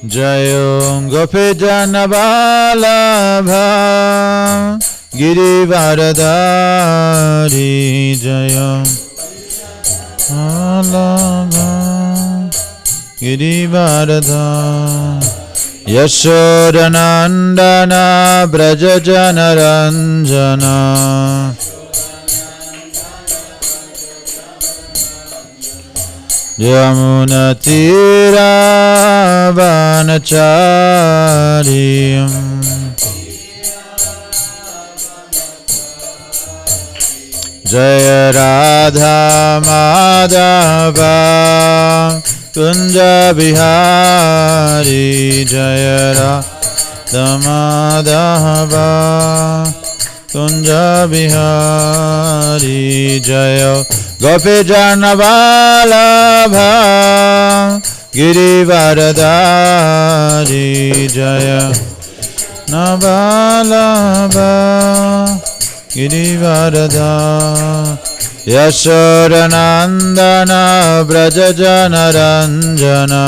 Jayo Gopi Janavalabha Girivaradari Jayo Alabha Girivaradha Yashodanandana Brajajanaranjana Yamunatira Vanachariyam Jaya Radha Madhava Kunja Bihari Jaya Radha Madhava Kunja Bihari Jaya Gopi Janavalabha Girivaradari Jaya Navalabha Girivarada Yashodanandana Brajajanaranjana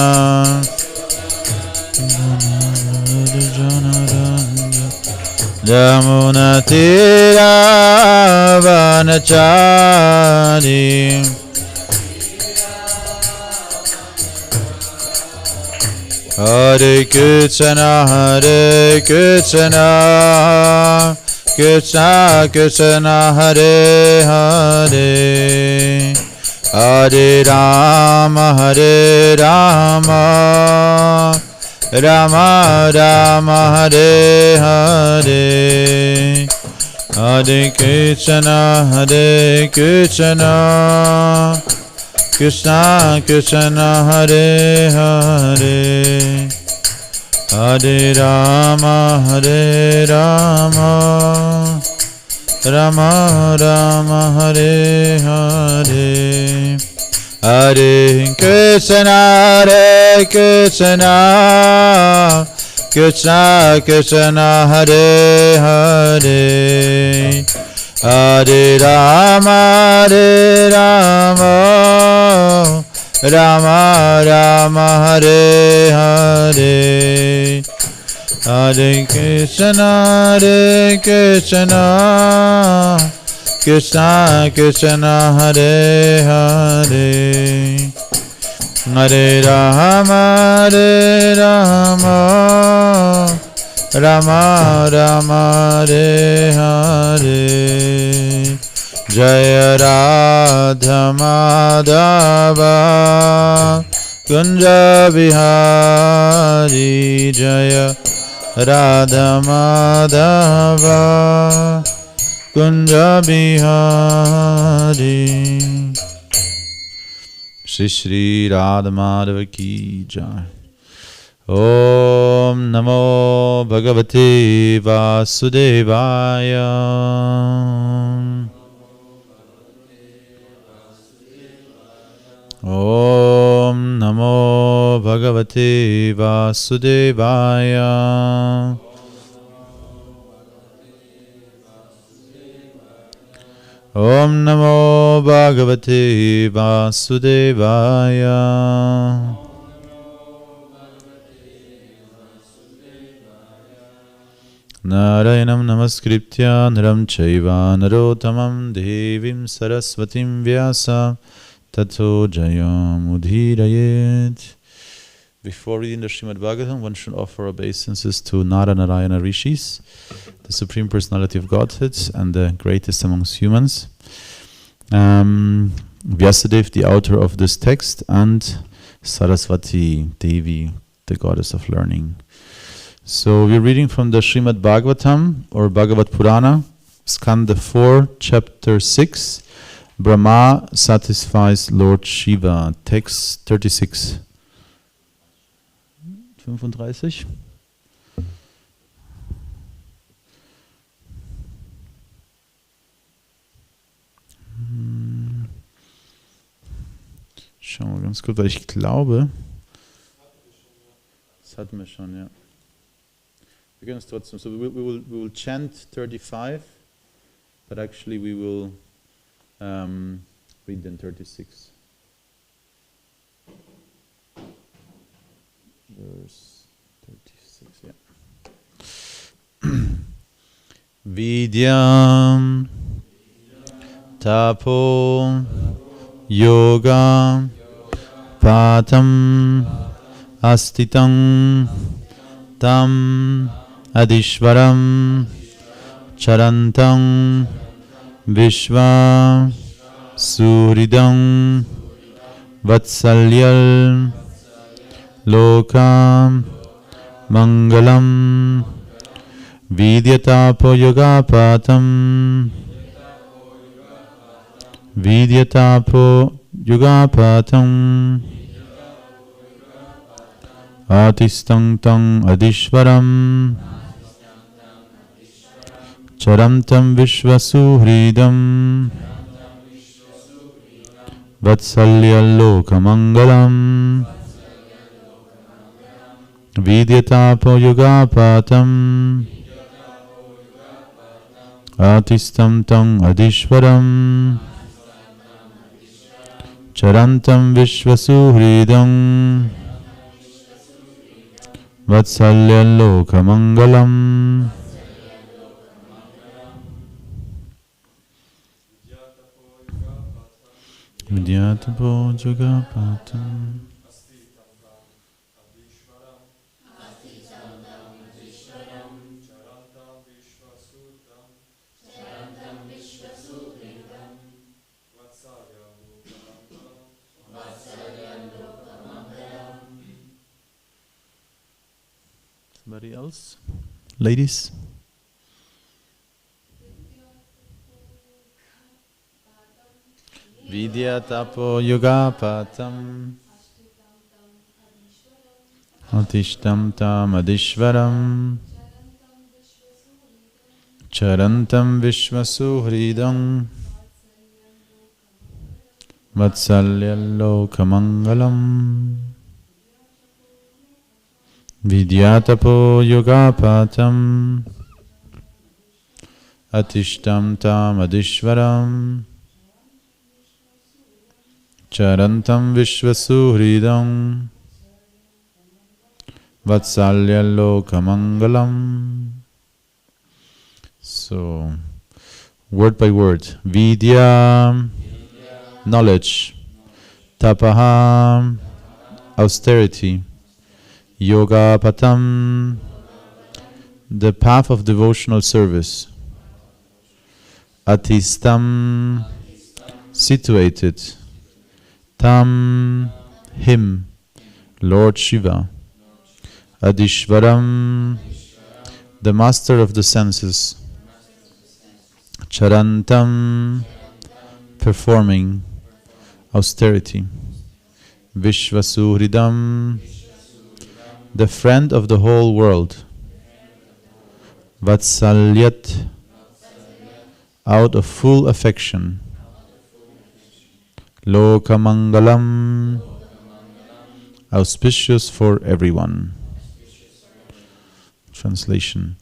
Yamunatira Vanachari Hare Krishna Hare Krishna Krishna Krishna Hare Hare Hare Rama Hare Rama Rama Rama Hare Hare Hare Krishna Hare Krishna Krishna Krishna Hare Hare Hare Rama Hare Rama Rama Rama Hare Hare Hare Krishna Hare Krishna Krishna Krishna Hare Hare Hare Rama Rama Rama Hare Hare Hare Krishna Krishna Krishna Hare Hare Hare Rama Rama Rama Hare Hare Jaya Radha Madhava Kunja Bihari Jaya Radha Madhava Kunja Bihari Shri Shri Radha Madhava Ki Jai Om Namo Bhagavate Vasudevaya Om Namo Bhagavate Vasudevaya Om Namo Bhagavate Vasudevaya Narayanam Namaskritya Naram Chaiva Narotamam Devim Saraswatim Vyasa Tato Jayam Udhirayet. Before reading the Śrīmad-Bhāgavatam, one should offer obeisances to Nara Narayana Rishis, the Supreme Personality of Godhead and the greatest amongst humans. Vyasadeva, the author of this text, and Saraswati Devi, the goddess of learning. So we're reading from the Śrīmad-Bhāgavatam or Bhagavad Purana, Skanda 4, Chapter 6. Brahma satisfies Lord Shiva. Text 36. 35. Schauen wir ganz kurz, weil ich glaube, das hatten wir schon, ja. Wir können es trotzdem, so we will chant 35, but actually we will read then 36. Verse Vidyam Tapo Yoga Patam Astitam Tam Adishvaram Charantam Vishva Suridam Vatsalyal Lokam Mangalam Vidyatapo Yogapatam Vidyatapo Yogapatam Atistang Tang Adishvaram Charantam Vishvasuhridam Vatsalyal Lokamangalam Vidyatapo Yogapatam Atistam Tang Adishvaram Charantam Vishvasuhridam Vatsalyal Lokamangalam Vidyatapo Yogapatam Somebody else? Ladies? Vidyatapo Yogapatam Atishtam Tam Adishvaram Charantam Vishvasuhridam Vatsalyal Lokamangalam Vidyatapo Yogapatam Atishtam Tam Adishvaram Charantam Vishvasuhridam Vatsalyal Lokamangalam. So, word by word. Vidya, knowledge. Tapaha, austerity. Yogapatam, the path of devotional service. Atistam, situated. Tam, him, Lord Shiva. Adishvaram, the master of the senses. Charantam, performing, austerity. Vishvasuhridam, the friend of the whole world. Vatsalyat, out of full affection. Lokamangalam, auspicious for everyone. Translation.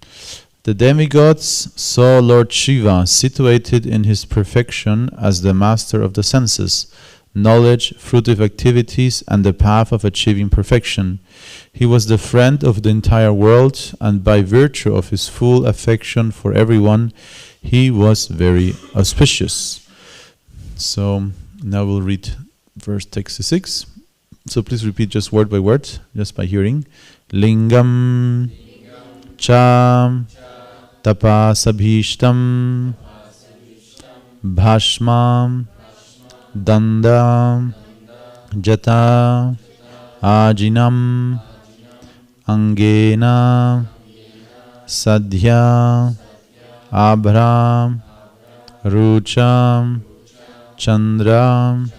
The demigods saw Lord Shiva situated in his perfection as the master of the senses, knowledge, fruitive activities, and the path of achieving perfection. He was the friend of the entire world, and by virtue of his full affection for everyone, he was very auspicious. So now we'll read verse 66. So please repeat just word by word, just by hearing. Lingam cha tapasabhishtam bhashmam danda jata ajinam angena sadhya abhram rucham chandram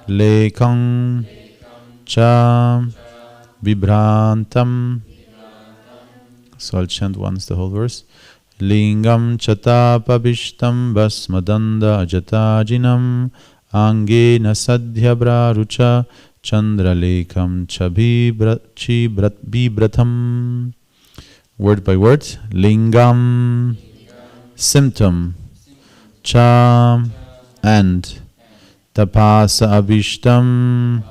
lekam cha vibrantam. So I'll chant once the whole verse. Lingam chatapabhishtam basmadanda ajatajinam angena sadhyabra rucha chandralekam chabibratam. Word by word. Lingam, symptom. Cha, and. Tapasa abhishtam,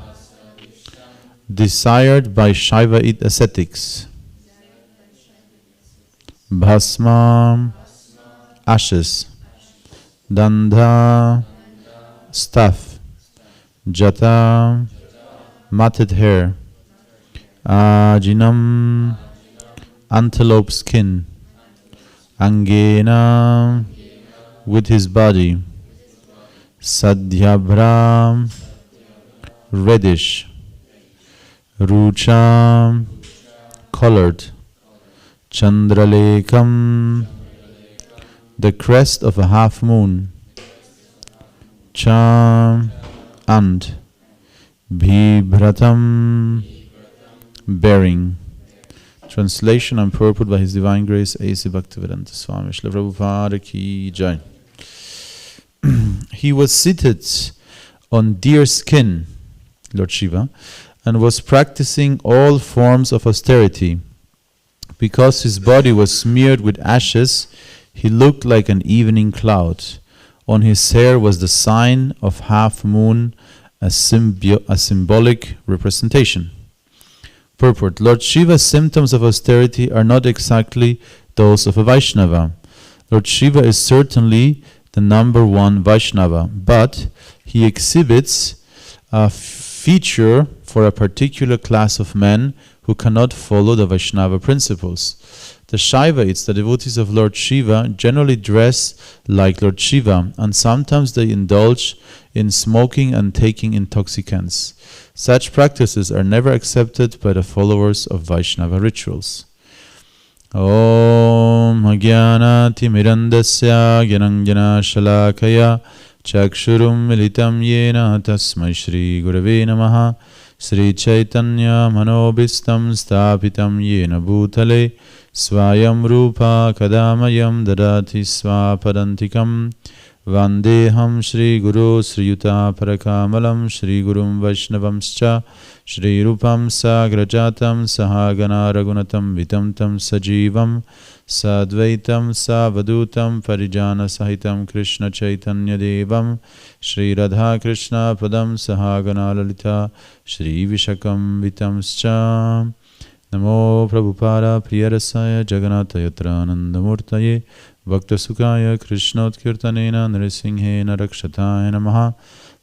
desired by Shaivaite ascetics. Bhasma, ashes. Dandha, staff. Jata, matted hair. Ajinam, antelope skin. Angena, with his body. Sadhyabhra, reddish. Rucha, colored. Chandralekam, the crest of a half moon. Cha, and. Bhibhratam, bearing. Translation and purport by His Divine Grace A.C. Bhaktivedanta Swami Śrīla Prabhupada Ki Jai. He was seated on deer skin, Lord Shiva, and was practicing all forms of austerity. Because his body was smeared with ashes, he looked like an evening cloud. On his hair was the sign of half moon, a symbolic representation. Purport. Lord Shiva's symptoms of austerity are not exactly those of a Vaishnava. Lord Shiva is certainly the number one Vaishnava, but he exhibits a feature for a particular class of men who cannot follow the Vaishnava principles. The Shaivites, the devotees of Lord Shiva, generally dress like Lord Shiva, and sometimes they indulge in smoking and taking intoxicants. Such practices are never accepted by the followers of Vaishnava rituals. Om Ajnanati Mirandasya Gyananjana Shalakaya Chakshurum Militam Yena Tasmai Shri Gurave Namaha Sri Chaitanya Manobhistam Stapitam Yena Bhutale Swayam Rupa Kadamayam Dadati Swapadantikam Vandeham Shri Guru Sri Yuta Parakamalam Shri Gurum Vaishnavamscha Shri Rupam Sagrajatam Sahagana Ragunatam Vitamtam Sajivam Sadvaitam Savadutam Parijana Sahitam Krishna Chaitanya Devam Shri Radha Krishna Padam Sahagana Lalita Shri Vishakam Vitamscha Namo Prabhupada Priyarasaya Jagannatha Yatra Nandamurtaye Bhakta Sukaya Krishna Kirtanena Nrisinghe Rakshataya Namaha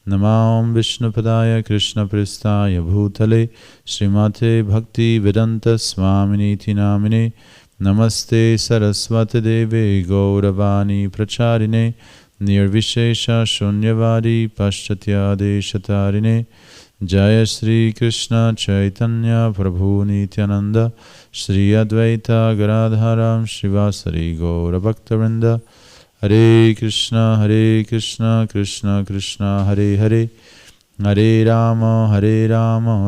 Namam Vishnu Padaya Krishna Pristaya Bhutale Srimate Bhakti Vedanta Swaminiti Namine Namaste Saraswati Deve Gauravani Pracharine Nirvishesha Shunyavadi Paschatya Deshatarine Jaya Shri Krishna Chaitanya Prabhu Nityananda Shri Advaita Garadharam Shivasari Gaura Bhaktarinda Hare Krishna Krishna Krishna Hare Hare Hare Rama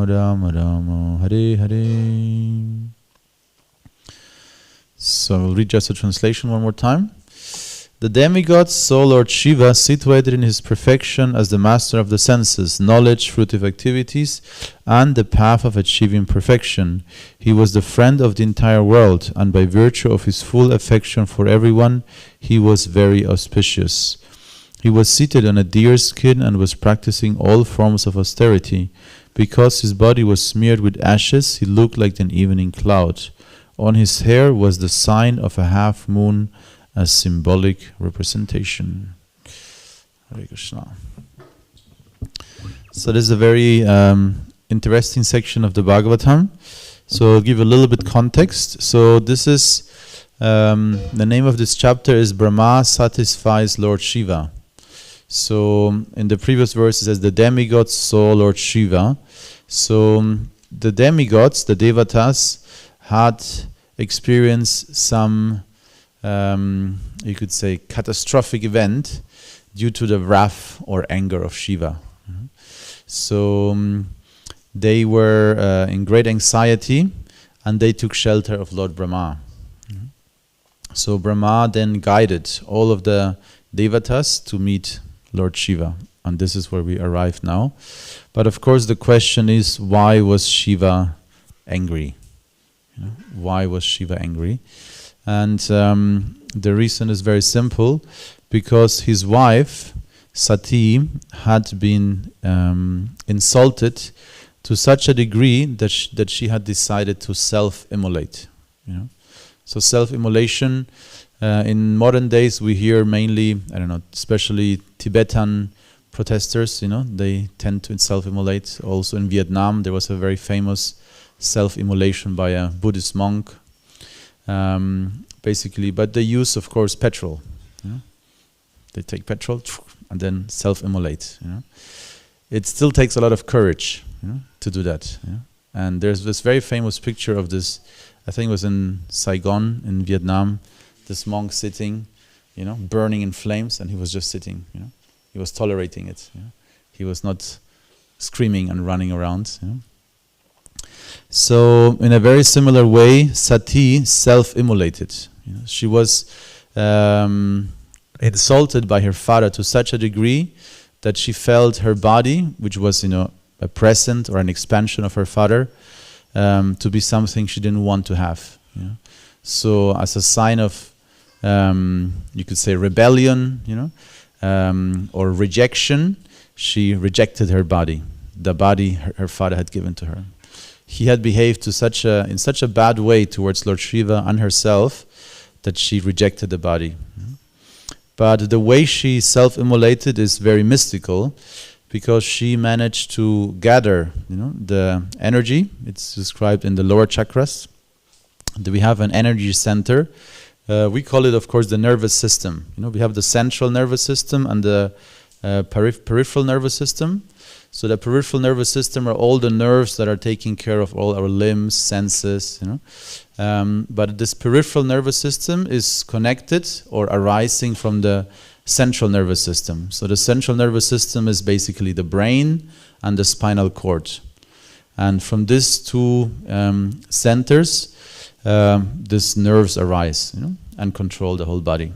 Rama Rama Hare Hare. So we'll read just the translation one more time. The demigods saw Lord Shiva situated in his perfection as the master of the senses, knowledge, fruitive activities, and the path of achieving perfection. He was the friend of the entire world, and by virtue of his full affection for everyone, he was very auspicious. He was seated on a deer skin and was practicing all forms of austerity. Because his body was smeared with ashes, he looked like an evening cloud. On his hair was the sign of a half moon, a symbolic representation. Hare Krishna. So this is a very interesting section of the Bhagavatam. So I'll give a little bit context. So this is, the name of this chapter is Brahma Satisfies Lord Shiva. So in the previous verse it says the demigods saw Lord Shiva. So the demigods, the Devatas, had experienced some you could say catastrophic event due to the wrath or anger of Shiva. So they were in great anxiety and they took shelter of Lord Brahma. So Brahma then guided all of the Devatas to meet Lord Shiva, and this is where we arrive now. But of course the question is, why was Shiva angry? Why was Shiva angry? And the reason is very simple, because his wife Sati had been insulted to such a degree that she had decided to self-immolate. So self-immolation In modern days, we hear mainly, I don't know, especially Tibetan protesters, they tend to self-immolate. Also in Vietnam, there was a very famous self-immolation by a Buddhist monk. Basically, but they use, of course, petrol. They take petrol and then self-immolate. It still takes a lot of courage to do that. And there's this very famous picture of this, I think it was in Saigon in Vietnam, this monk sitting, burning in flames, and he was just sitting. He was tolerating it. He was not screaming and running around. So in a very similar way, Sati self-immolated. She was insulted by her father to such a degree that she felt her body, which was a present or an expansion of her father, to be something she didn't want to have. So as a sign of, you could say, rebellion, or rejection, she rejected her body, the body her father had given to her. He had behaved in such a bad way towards Lord Shiva and herself that she rejected the body. But the way she self-immolated is very mystical, because she managed to gather, the energy. It's described in the lower chakras. We have an energy center. We call it, of course, the nervous system. We have the central nervous system and the peripheral nervous system. So the peripheral nervous system are all the nerves that are taking care of all our limbs, senses. But this peripheral nervous system is connected or arising from the central nervous system. So the central nervous system is basically the brain and the spinal cord. And from these two centers, these nerves arise, and control the whole body.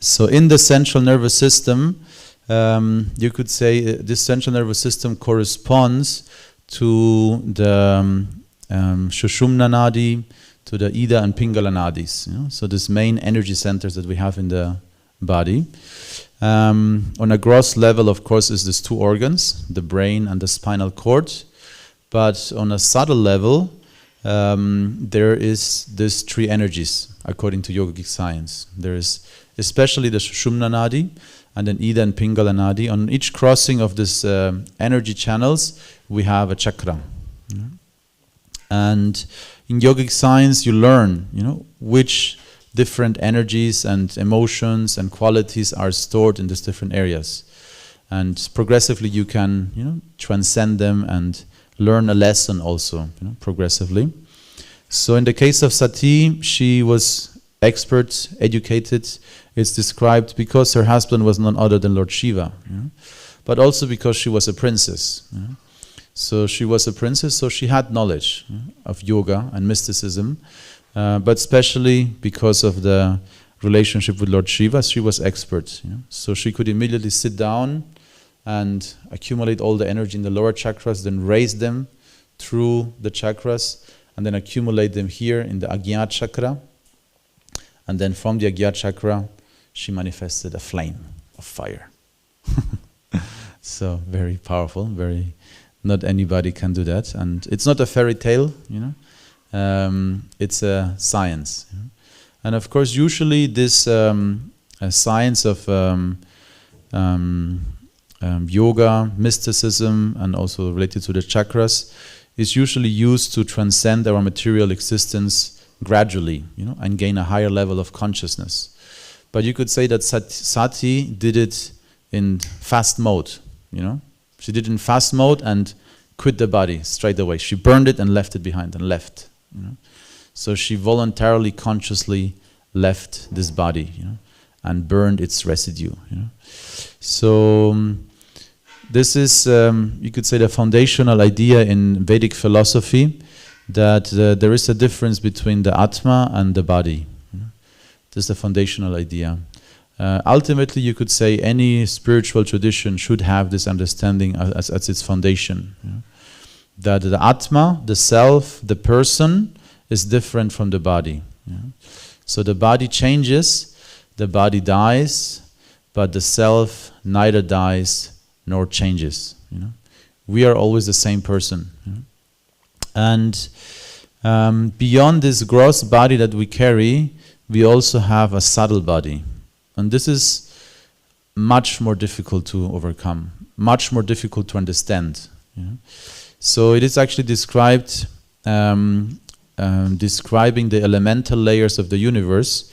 So in the central nervous system, you could say this central nervous system corresponds to the Shushumna Nadi, to the Ida and Pingala Nadis. So these main energy centers that we have in the body. On a gross level, of course, is these two organs, the brain and the spinal cord. But on a subtle level, there is these three energies, according to yogic science. There is especially the Sushumna Nadi and then Ida and Pingala Nadi. On each crossing of these energy channels, we have a chakra. And in yogic science, you learn, which different energies and emotions and qualities are stored in these different areas. And progressively you can, transcend them and learn a lesson also, progressively. So in the case of Sati, she was expert, educated. It's described because her husband was none other than Lord Shiva, but also because she was a princess. So she was a princess, so she had knowledge of yoga and mysticism, but especially because of the relationship with Lord Shiva, she was expert. So she could immediately sit down and accumulate all the energy in the lower chakras, then raise them through the chakras, and then accumulate them here in the Ajna chakra. And then from the Ajna chakra, she manifested a flame of fire. So very powerful, not anybody can do that. And it's not a fairy tale, it's a science. And of course, usually this science of yoga, mysticism, and also related to the chakras, is usually used to transcend our material existence gradually, and gain a higher level of consciousness. But you could say that Sati did it in fast mode, She did it in fast mode and quit the body straight away. She burned it and left it behind and left. So she voluntarily, consciously left this body, and burned its residue. So this is, you could say, the foundational idea in Vedic philosophy, that there is a difference between the Atma and the body. This is the foundational idea. Ultimately, you could say any spiritual tradition should have this understanding as its foundation. That the Atma, the self, the person, is different from the body. So the body changes, the body dies, but the self neither dies nor changes. We are always the same person. And beyond this gross body that we carry, we also have a subtle body. And this is much more difficult to overcome, much more difficult to understand. You know? So it is actually described, describing the elemental layers of the universe.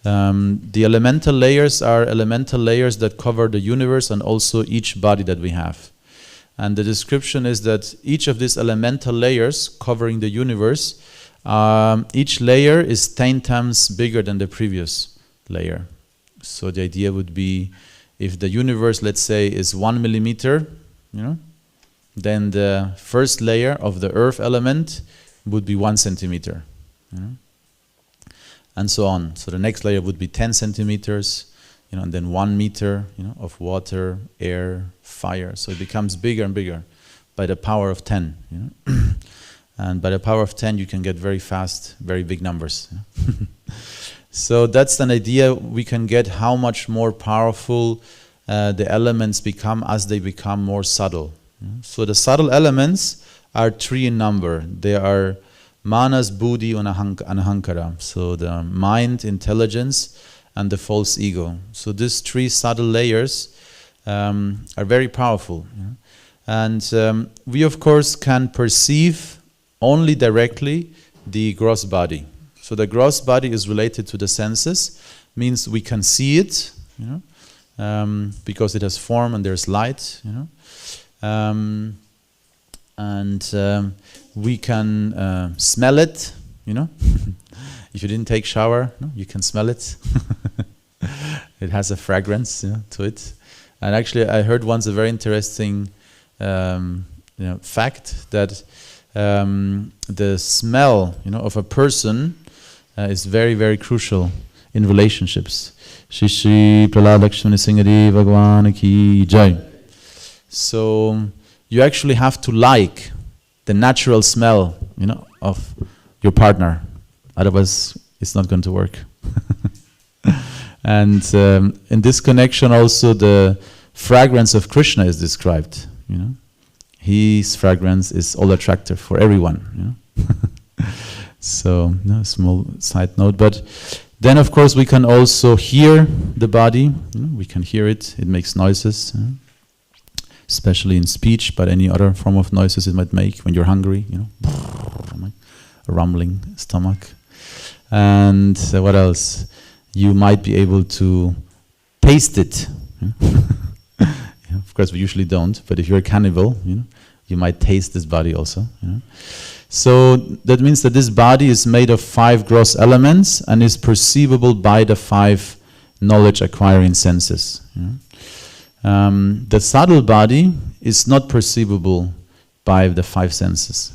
The elemental layers are elemental layers that cover the universe and also each body that we have. And the description is that each of these elemental layers covering the universe, each layer is 10 times bigger than the previous layer. So the idea would be, if the universe, let's say, is 1 millimeter, you know, then the first layer of the earth element would be 1 centimeter. You know? And so on. So the next layer would be 10 centimeters, you know, and then 1 meter, you know, of water, air, fire. So it becomes bigger and bigger by the power of 10. You know? And by the power of 10, you can get very fast, very big numbers. You know? So that's an idea we can get how much more powerful the elements become as they become more subtle. You know? So the subtle elements are 3 in number. They are manas, buddhi, and ahankara. So the mind, intelligence, and the false ego. So these 3 subtle layers are very powerful. You know? And we, of course, can perceive only directly the gross body. So the gross body is related to the senses, means we can see it, you know, because it has form and there's light, you know. We can smell it, you know. If you didn't take shower, no, you can smell it. It has a fragrance, you know, to it. And actually, I heard once a very interesting fact that the smell, you know, of a person is very, very crucial in relationships. Shri Shri Prahlad Lakshmana Singha Bhagwan Ki Jai. So you actually have to like the natural smell, you know, of your partner. Otherwise, it's not going to work. And in this connection, also the fragrance of Krishna is described. You know, his fragrance is all attractive for everyone. You know. So, small side note. But then, of course, we can also hear the body. You know, we can hear it. It makes noises, you know, especially in speech, but any other form of noises it might make when you're hungry. You know, a rumbling stomach. And what else? You might be able to taste it. You know? Yeah, of course, we usually don't. But if you're a cannibal, you know, you might taste this body also. You know? So that means that this body is made of 5 gross elements and is perceivable by the 5 knowledge acquiring senses. You know? The subtle body is not perceivable by the 5 senses,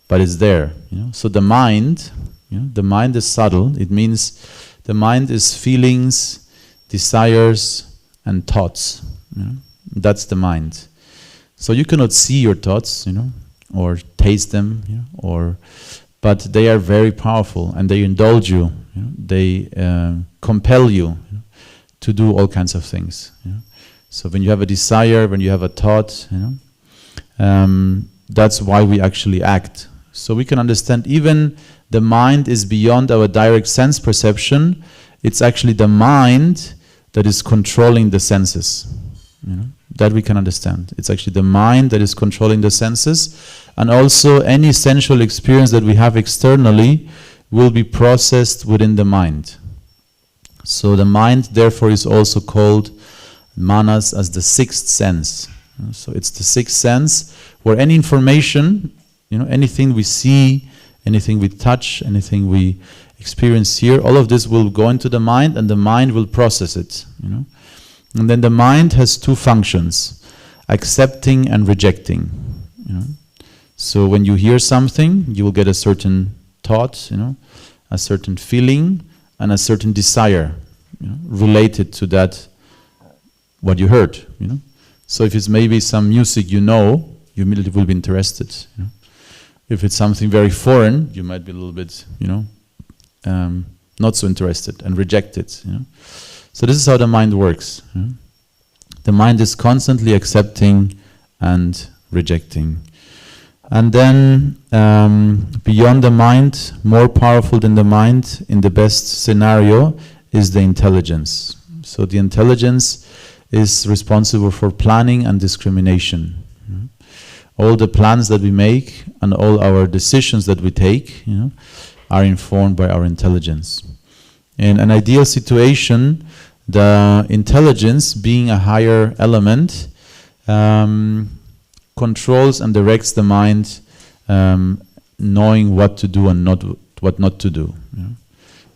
but it's there. You know? So the mind, you know, the mind is subtle. It means the mind is feelings, desires, and thoughts. You know? That's the mind. So you cannot see your thoughts, you know, or taste them, you know, but they are very powerful and they indulge you. You know? They compel you, you know, to do all kinds of things. You know? So when you have a desire, when you have a thought, you know, that's why we actually act. So we can understand even the mind is beyond our direct sense perception. It's actually the mind that is controlling the senses. You know? That we can understand. It's actually the mind that is controlling the senses, and also any sensual experience that we have externally will be processed within the mind. So the mind therefore is also called manas as the 6th sense. So it's the 6th sense where any information, you know, anything we see, anything we touch, anything we experience here, all of this will go into the mind and the mind will process it, you know. And then the mind has 2 functions, accepting and rejecting. You know? So when you hear something, you will get a certain thought, you know, a certain feeling, and a certain desire, you know, related to that, what you heard. You know? So if it's maybe some music you know, you immediately will be interested. You know? If it's something very foreign, you might be a little bit, you know, not so interested and reject it. You know? So this is how the mind works. You know? The mind is constantly accepting and rejecting. And then beyond the mind, more powerful than the mind in the best scenario is the intelligence. So the intelligence is responsible for planning and discrimination. All the plans that we make and all our decisions that we take, are informed by our intelligence. In an ideal situation, the intelligence, being a higher element, controls and directs the mind, knowing what to do and what not to do.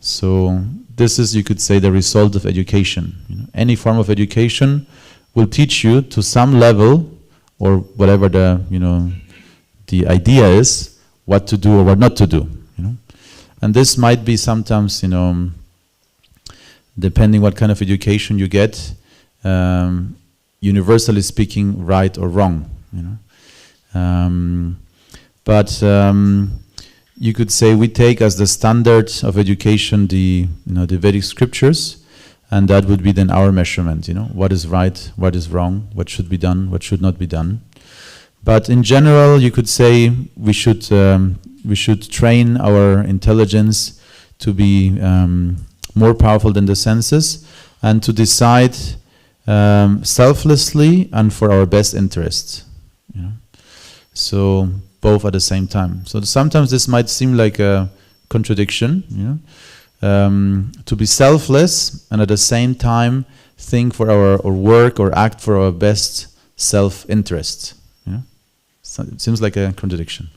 So this is, you could say, the result of education. Any form of education will teach you to some level, or whatever the idea is, what to do or what not to do. And this might be sometimes, depending what kind of education you get, universally speaking, right or wrong. But you could say we take as the standard of education the Vedic scriptures, and that would be then our measurement. What is right, what is wrong, what should be done, what should not be done. But in general, you could say we should train our intelligence to be more powerful than the senses, and to decide selflessly and for our best interests. So both at the same time. So sometimes this might seem like a contradiction, to be selfless and at the same time think for or work or act for our best self-interest. So it seems like a contradiction.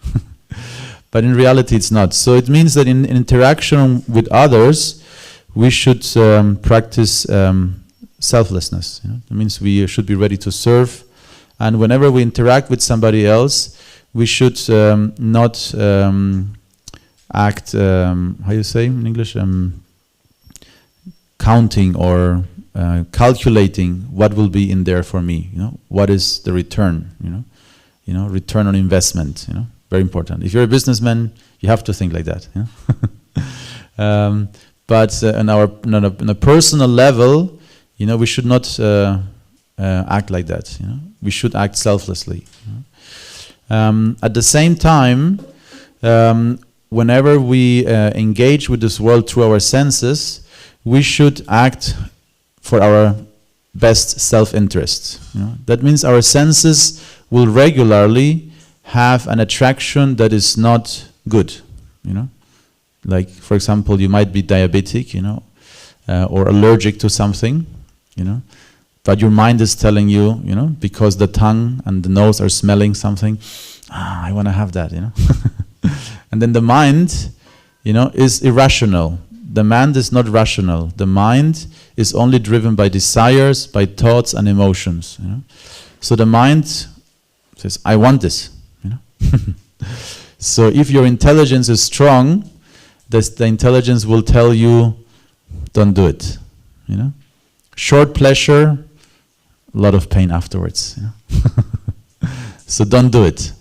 But in reality it's not. So it means that in interaction with others, we should practice selflessness. That means we should be ready to serve, and whenever we interact with somebody else, we should not act, how you say in English, counting or calculating what will be in there for me. What is the return? Return on investment. Very important. If you're a businessman, you have to think like that. But on a personal level, we should not act like that. We should act selflessly. At the same time, whenever we engage with this world through our senses, we should act for our best self-interest. That means our senses will regularly have an attraction that is not good. Like, for example, you might be diabetic, or allergic to something, but your mind is telling you, because the tongue and the nose are smelling something, I want to have that, And then the mind, is irrational. The mind is not rational. The mind is only driven by desires, by thoughts and emotions. So the mind says, I want this. So if your intelligence is strong, the intelligence will tell you, don't do it. Short pleasure, a lot of pain afterwards. So don't do it.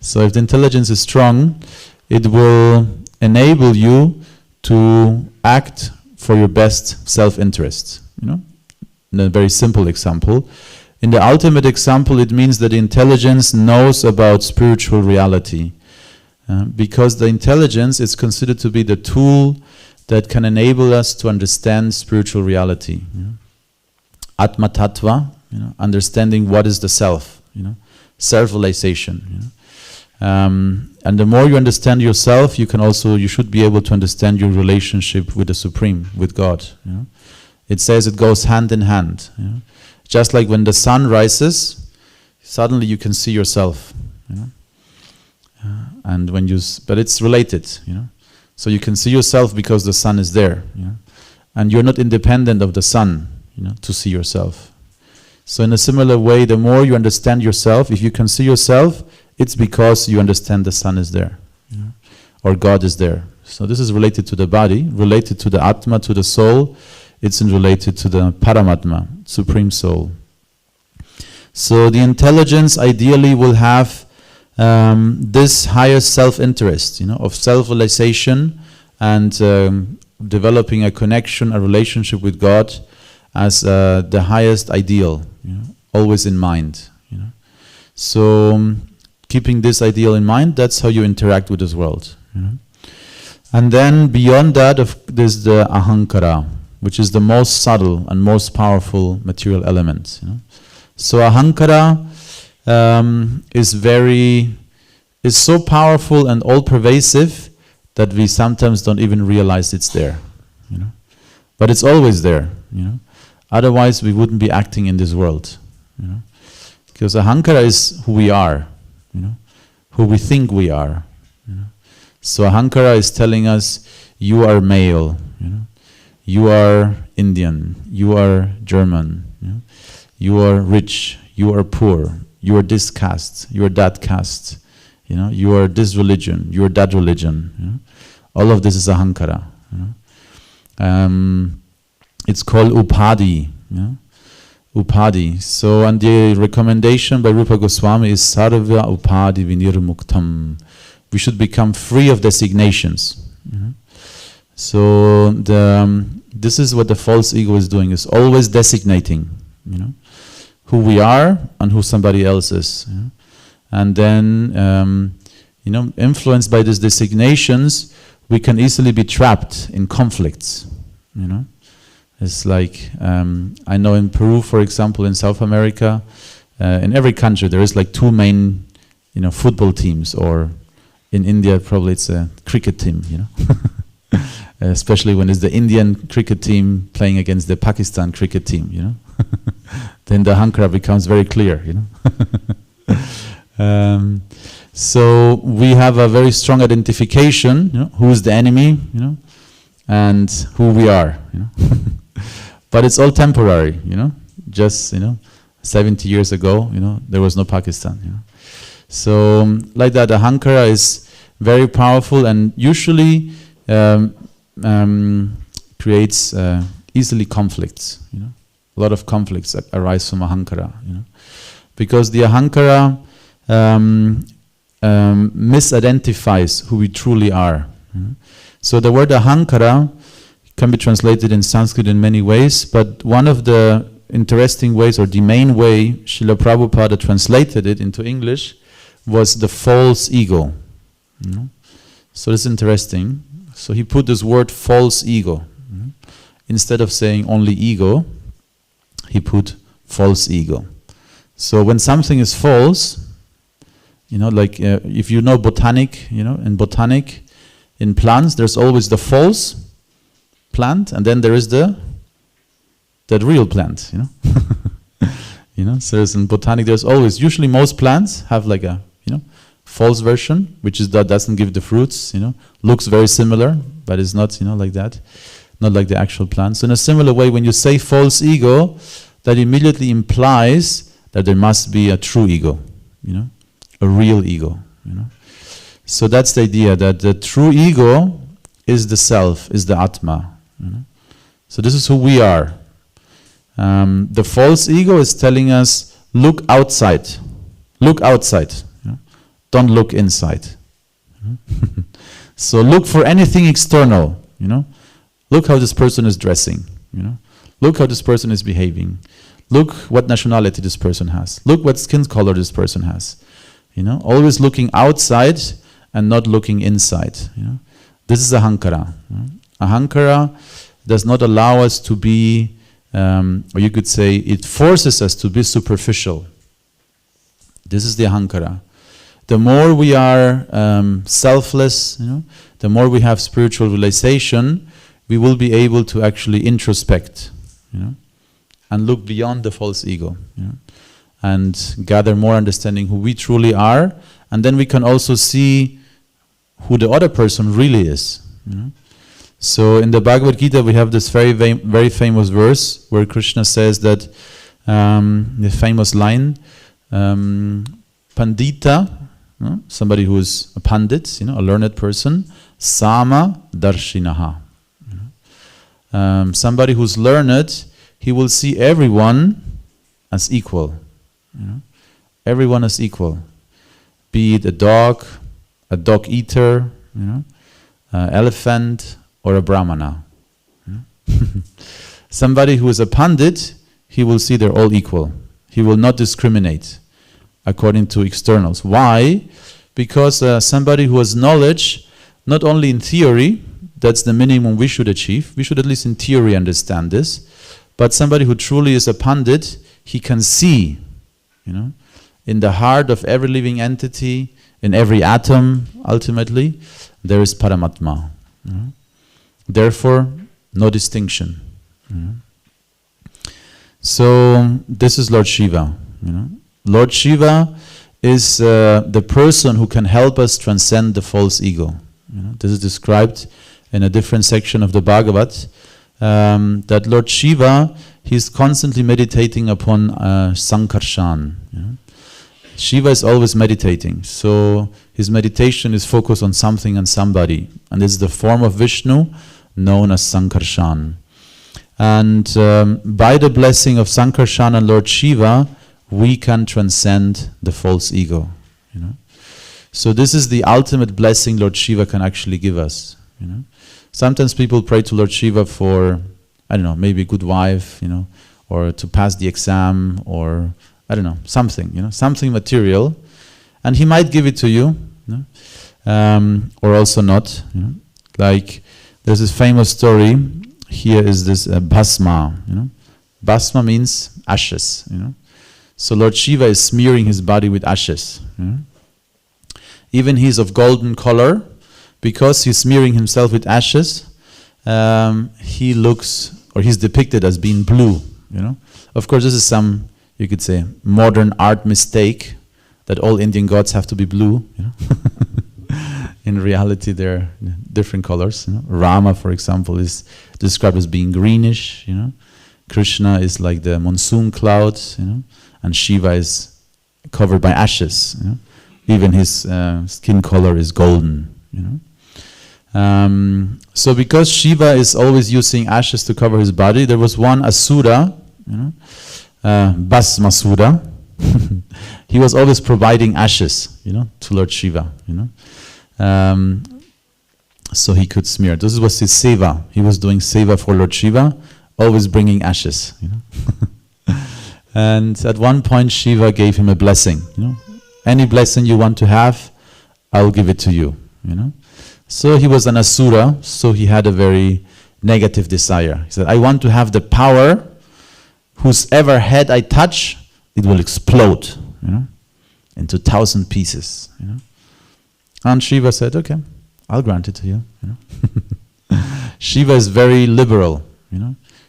So if the intelligence is strong, it will enable you to act for your best self-interest. In a very simple example. In the ultimate example, it means that the intelligence knows about spiritual reality. Because the intelligence is considered to be the tool that can enable us to understand spiritual reality. Atma Tattva, understanding what is the self, self-realization. And the more you understand yourself, you should be able to understand your relationship with the Supreme, with God. It says it goes hand in hand. Just like when the sun rises, suddenly you can see yourself. And but it's related. So you can see yourself because the sun is there. And you're not independent of the sun, to see yourself. So in a similar way, the more you understand yourself, if you can see yourself, it's because you understand the sun is there, or God is there. So this is related to the body, related to the Atma, to the soul. It's related to the Paramatma, Supreme Soul. So the intelligence ideally will have this higher self-interest, of self-realization and developing a connection, a relationship with God as the highest ideal, always in mind. So keeping this ideal in mind, that's how you interact with this world. And then beyond that, there's the ahankara, which is the most subtle and most powerful material element. So ahankara is so powerful and all-pervasive that we sometimes don't even realize it's there. But it's always there. Otherwise, we wouldn't be acting in this world. Because ahankara is who we are, who we think we are. So ahankara is telling us, you are male, you are Indian, you are German, you are rich, you are poor, you are this caste, you are that caste, you are this religion, you are that religion. All of this is ahankara. It's called upadhi. Upadhi. So, and the recommendation by Rupa Goswami is sarva upadhi vinirmuktam. We should become free of designations. So this is what the false ego is doing, is always designating, who we are and who somebody else is. And then, influenced by these designations, we can easily be trapped in conflicts. It's like, I know in Peru, for example, in South America, in every country there is like two main, football teams, or in India probably it's a cricket team, especially when it's the Indian cricket team playing against the Pakistan cricket team, then the ahankara becomes very clear, So we have a very strong identification, who is the enemy, and who we are, But it's all temporary, Just, 70 years ago, there was no Pakistan, So like that, ahankara is very powerful and usually creates easily conflicts, A lot of conflicts that arise from ahankara, Because the ahankara misidentifies who we truly are. So the word ahankara can be translated in Sanskrit in many ways, but one of the interesting ways, or the main way Srila Prabhupada translated it into English, was the false ego. So it's interesting. So he put this word false ego. Instead of saying only ego, he put false ego. So when something is false, like if you know botanic, in botanic, in plants, there's always the false plant, and then there is that real plant, So there's in botanic, there's always, usually most plants have like a, false version, which is that doesn't give the fruits, looks very similar, but it's not, like that, not like the actual plant. So in a similar way, when you say false ego, that immediately implies that there must be a true ego, a real ego, So that's the idea, that the true ego is the self, is the Atma. So this is who we are. The false ego is telling us, look outside. Look outside. Don't look inside. So look for anything external. Look how this person is dressing. Look how this person is behaving. Look what nationality this person has. Look what skin color this person has. Always looking outside and not looking inside. This is ahankara. Ahankara does not allow us to be, or you could say, it forces us to be superficial. This is the ahankara. The more we are selfless, the more we have spiritual realization, we will be able to actually introspect, and look beyond the false ego, and gather more understanding who we truly are, and then we can also see who the other person really is. So in the Bhagavad Gita we have this very famous verse where Krishna says that, the famous line, Pandita, somebody who is a pandit, a learned person, Sama Darshinaha. Somebody who's learned, he will see everyone as equal. Everyone as equal. Be it a dog eater, elephant, or a brahmana. Somebody who is a pandit, he will see they're all equal. He will not discriminate. according to externals. Why? Because somebody who has knowledge, not only in theory, that's the minimum we should achieve. We should at least in theory understand this. But somebody who truly is a pandit, he can see, in the heart of every living entity, in every atom, ultimately, there is Paramatma. Therefore, no distinction. So, this is Lord Shiva. Lord Shiva is the person who can help us transcend the false ego. This is described in a different section of the Bhagavat, that Lord Shiva, he's constantly meditating upon Sankarshan. Shiva is always meditating, so his meditation is focused on something and somebody, and this is the form of Vishnu known as Sankarshan. And by the blessing of Sankarshan and Lord Shiva, we can transcend the false ego. So this is the ultimate blessing Lord Shiva can actually give us. Sometimes people pray to Lord Shiva for, maybe a good wife, or to pass the exam, or something, something material, and he might give it to you, or also not. Like there's this famous story. Here is this bhasma. Bhasma means ashes. So Lord Shiva is smearing his body with ashes. Even he's of golden color, because he's smearing himself with ashes. He looks, or he's depicted as being blue. Of course, this is some, you could say, modern art mistake that all Indian gods have to be blue. In reality, they're different colors. Rama, for example, is described as being greenish. Krishna is like the monsoon clouds. And Shiva is covered by ashes. Even his skin color is golden. So because Shiva is always using ashes to cover his body, there was one Asura, Bhasmasura. He was always providing ashes, to Lord Shiva, so he could smear. This was his seva. He was doing seva for Lord Shiva, always bringing ashes, And at one point Shiva gave him a blessing, Any blessing you want to have, I'll give it to you, So he was an Asura, so he had a very negative desire. He said, I want to have the power, whosever head I touch, it will explode, into 1,000 pieces, And Shiva said, okay, I'll grant it to you, Shiva is very liberal,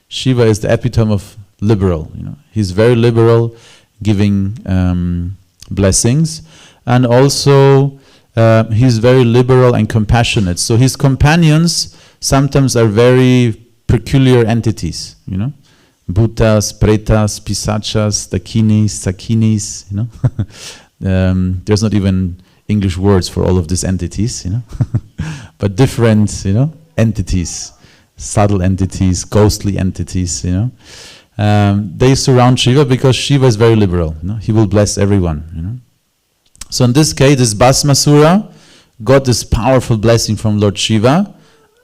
Shiva is the epitome of liberal, He's very liberal, giving blessings, and also he's very liberal and compassionate. So his companions sometimes are very peculiar entities, Bhutas, Pretas, Pisachas, Dakinis, Sakinis, There's not even English words for all of these entities, but different, entities, subtle entities, ghostly entities, they surround Shiva because Shiva is very liberal. He will bless everyone. So in this case, this Bhasmasura got this powerful blessing from Lord Shiva,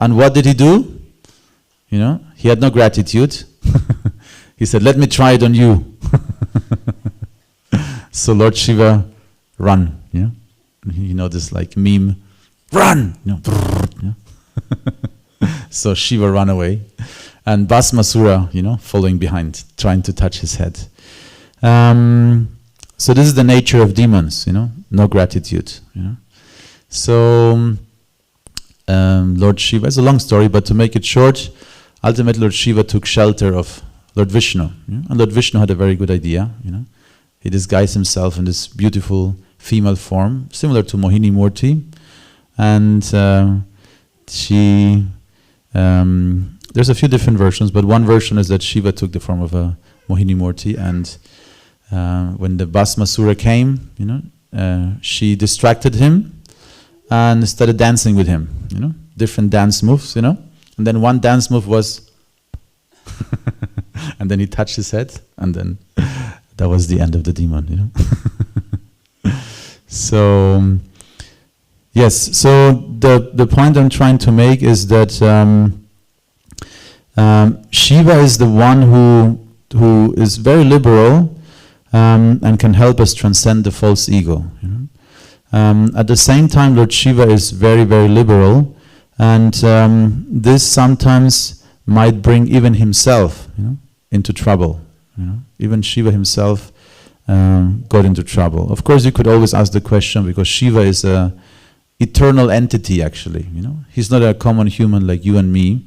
and what did he do? He had no gratitude. He said, "Let me try it on you." So Lord Shiva, run. This like meme, run. So Shiva ran away. And Bhasmasura, following behind, trying to touch his head. So this is the nature of demons, no gratitude. So Lord Shiva, it's a long story, but to make it short, ultimately Lord Shiva took shelter of Lord Vishnu. And Lord Vishnu had a very good idea. He disguised himself in this beautiful female form, similar to Mohini Murti. And she... there's a few different versions, but one version is that Shiva took the form of a Mohini Murti, and when the Bhasmasura came, she distracted him and started dancing with him, different dance moves, and then one dance move was and then he touched his head, and then that was the end of the demon, So yes, so the point I'm trying to make is that Shiva is the one who is very liberal, and can help us transcend the false ego. At the same time, Lord Shiva is very, very liberal, and this sometimes might bring even himself, into trouble. Even Shiva himself got into trouble. Of course, you could always ask the question, because Shiva is a eternal entity, actually. He's not a common human like you and me.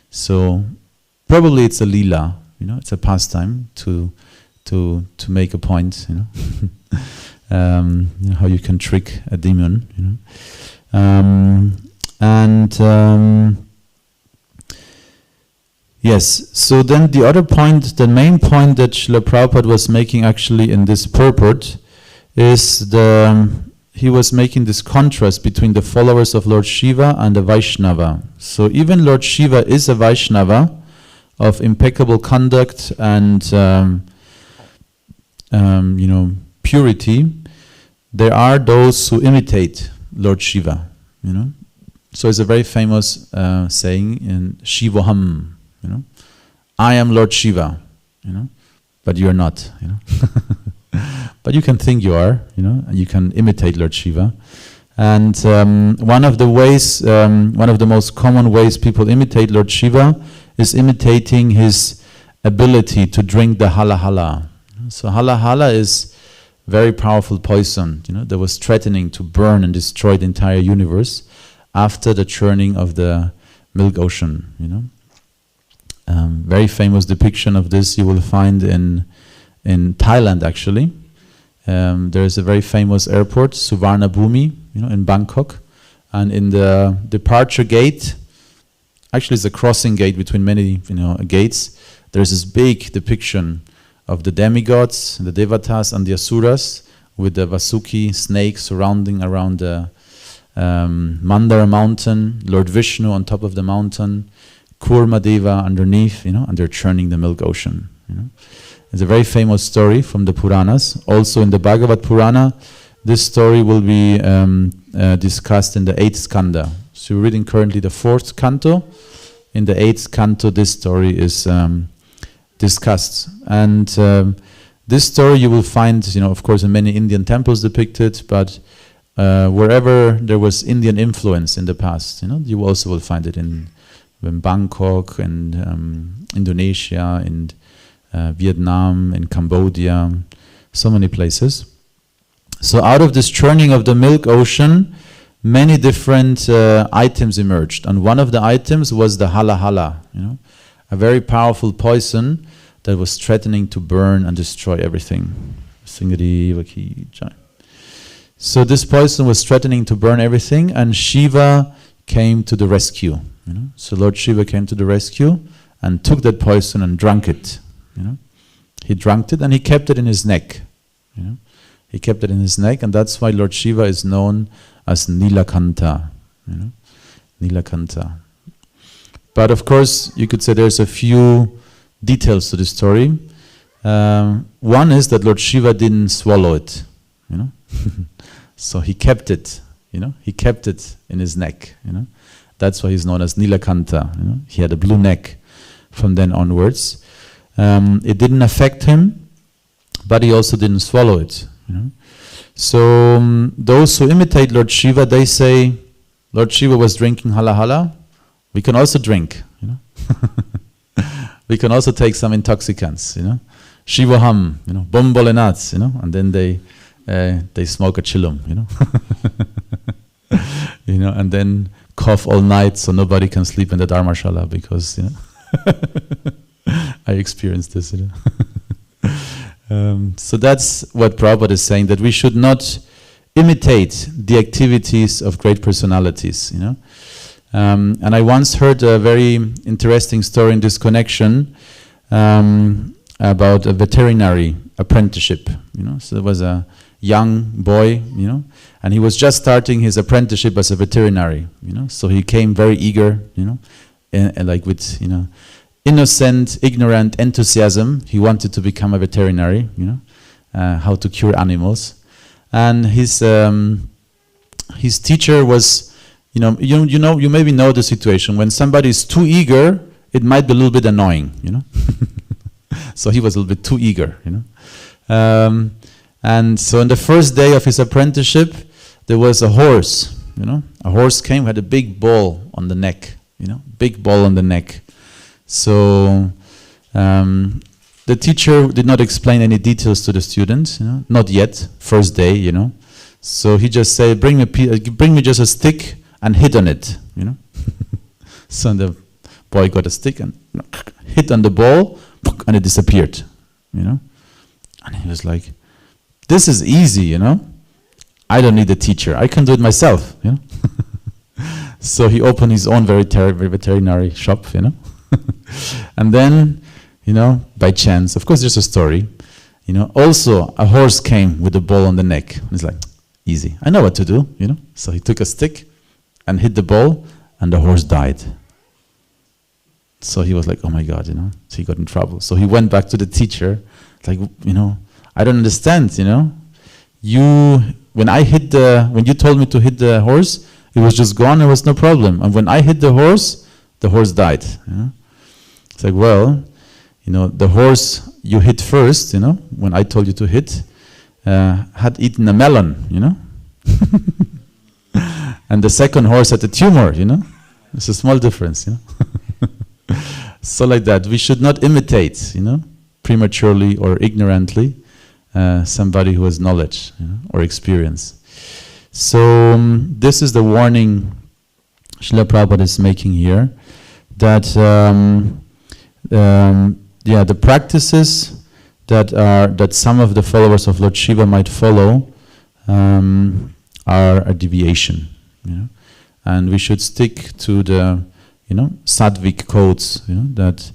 So probably it's a lila. It's a pastime to make a point. How you can trick a demon. Yes, so then the other point, the main point that Srila Prabhupada was making actually in this purport is he was making this contrast between the followers of Lord Shiva and the Vaishnava. So even Lord Shiva is a Vaishnava of impeccable conduct and purity. There are those who imitate Lord Shiva. So it's a very famous saying in Shivoham. I am Lord Shiva, but you're not, But you can think you are, and you can imitate Lord Shiva. And one of the ways, one of the most common ways people imitate Lord Shiva is imitating his ability to drink the hala hala. So hala hala is very powerful poison, that was threatening to burn and destroy the entire universe after the churning of the milk ocean, Very famous depiction of this you will find in Thailand, actually. There is a very famous airport, Suvarnabhumi, in Bangkok, and in the departure gate, actually it's a crossing gate between many gates, there's this big depiction of the demigods, the devatas and the asuras, with the Vasuki snake surrounding around the Mandara mountain, Lord Vishnu on top of the mountain, Kurma Deva underneath, and they're churning the milk ocean. It's a very famous story from the Puranas. Also in the Bhagavad Purana, this story will be discussed in the 8th skanda. So we're reading currently the 4th canto. In the 8th canto, this story is discussed. And this story you will find, of course, in many Indian temples depicted, but wherever there was Indian influence in the past, you also will find it in Bangkok and Indonesia, in Vietnam, in Cambodia, so many places. So out of this churning of the milk ocean, many different items emerged, and one of the items was the hala hala, a very powerful poison that was threatening to burn and destroy everything. So this poison was threatening to burn everything, and Shiva came to the rescue. So Lord Shiva came to the rescue and took that poison and drank it. He drank it and he kept it in his neck. He kept it in his neck, and that's why Lord Shiva is known as Nilakanta. Nilakanta. But of course, you could say there's a few details to the story. One is that Lord Shiva didn't swallow it. So he kept it. He kept it in his neck. That's why he's known as Nilakanta. He had a blue neck from then onwards. It didn't affect him, but he also didn't swallow it. So those who imitate Lord Shiva, they say, Lord Shiva was drinking hala hala. We can also drink. We can also take some intoxicants. Shivoham, bombolenats, and then they smoke a chillum, and then cough all night so nobody can sleep in the dharmashala because I experienced this. So that's what Prabhupada is saying, that we should not imitate the activities of great personalities. And I once heard a very interesting story in this connection about a veterinary apprenticeship. So there was a young boy, and he was just starting his apprenticeship as a veterinary. So he came very eager, and like with innocent, ignorant enthusiasm. He wanted to become a veterinary, how to cure animals, and his teacher was, you maybe know the situation when somebody is too eager, it might be a little bit annoying, So he was a little bit too eager, And so on the first day of his apprenticeship, there was a horse. A horse came, had a big ball on the neck. Big ball on the neck. So the teacher did not explain any details to the students. Not yet. First day. So he just said, "Bring me just a stick and hit on it." So the boy got a stick and hit on the ball, and it disappeared. And he was like, "This is easy, I don't need a teacher. I can do it myself." So he opened his own veterinary shop, and then, by chance, of course, there's a story. Also a horse came with a ball on the neck. He's like, "Easy. I know what to do." So he took a stick and hit the ball, and the horse died. So he was like, "Oh my God," So he got in trouble. So he went back to the teacher, like, "I don't understand, when you told me to hit the horse, it was just gone, there was no problem. And when I hit the horse died." It's like, well, the horse you hit first, when I told you to hit, had eaten a melon, And the second horse had a tumor, It's a small difference, So like that, we should not imitate, prematurely or ignorantly, somebody who has knowledge, or experience. So this is the warning Srila Prabhupada is making here, that the practices that some of the followers of Lord Shiva might follow are a deviation, and we should stick to the sattvic codes, that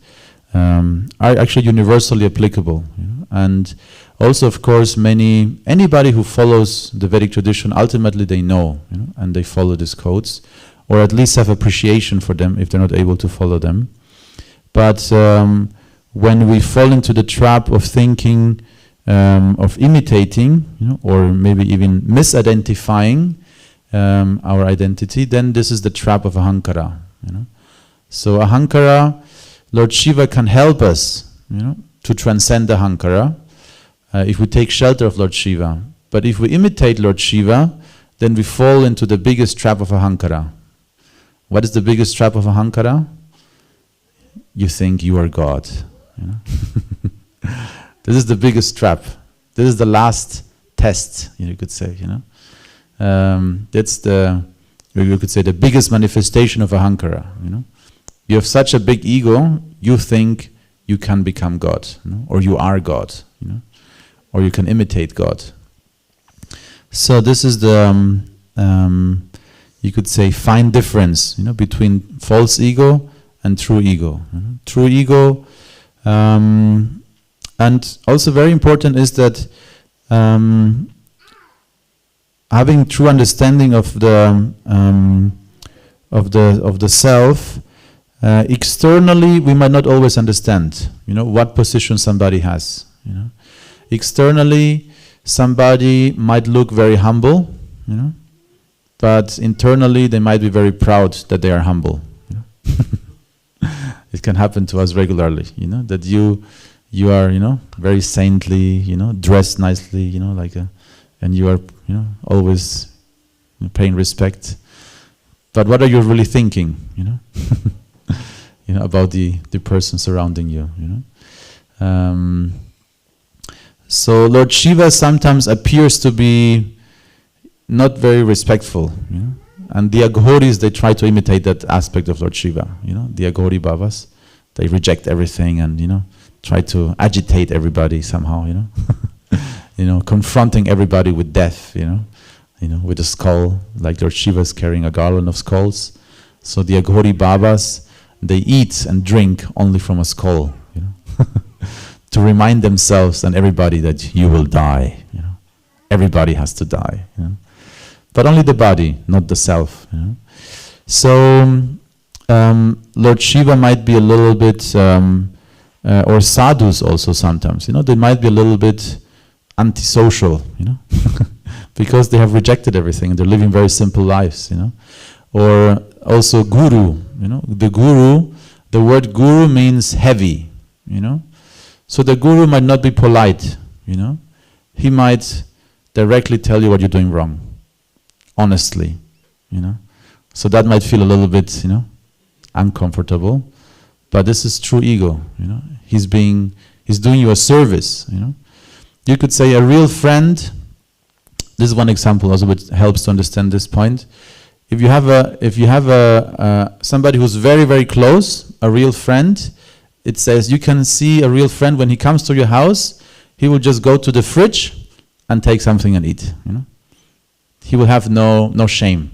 are actually universally applicable, and also, of course, anybody who follows the Vedic tradition, ultimately they know, and they follow these codes, or at least have appreciation for them if they're not able to follow them. But when we fall into the trap of thinking, of imitating, or maybe even misidentifying our identity, then this is the trap of ahankara. So ahankara, Lord Shiva can help us, to transcend ahankara, if we take shelter of Lord Shiva. But if we imitate Lord Shiva, then we fall into the biggest trap of ahankara. What is the biggest trap of ahankara? You think you are God. This is the biggest trap. This is the last test, you could say. That's you could say the biggest manifestation of ahankara. You have such a big ego, you think you can become God, or you are God, or you can imitate God. So this is the, you could say, fine difference, between false ego and true ego. True ego, and also very important is that having true understanding of the self. Externally, we might not always understand, what position somebody has. Externally, somebody might look very humble, but internally they might be very proud that they are humble. It can happen to us regularly, that you are, very saintly, dressed nicely, and you are, always paying respect. But what are you really thinking, about the person surrounding you, So Lord Shiva sometimes appears to be not very respectful, and the Aghoris, they try to imitate that aspect of Lord Shiva, the Aghori Babas, they reject everything and, try to agitate everybody somehow, confronting everybody with death, with a skull, like Lord Shiva is carrying a garland of skulls. So the Aghori Babas, they eat and drink only from a skull, to remind themselves and everybody that you will die. Everybody has to die. But only the body, not the self. So Lord Shiva might be a little bit, or sadhus also sometimes. They might be a little bit antisocial. Because they have rejected everything and they're living very simple lives. Or also guru. The guru, the word guru means heavy. So the guru might not be polite, he might directly tell you what you're doing wrong, honestly, So that might feel a little bit, uncomfortable, but this is true ego, He's doing you a service, You could say a real friend, this is one example also which helps to understand this point. If you have somebody who's very, very close, a real friend, it says you can see a real friend when he comes to your house, he will just go to the fridge and take something and eat, He will have no shame,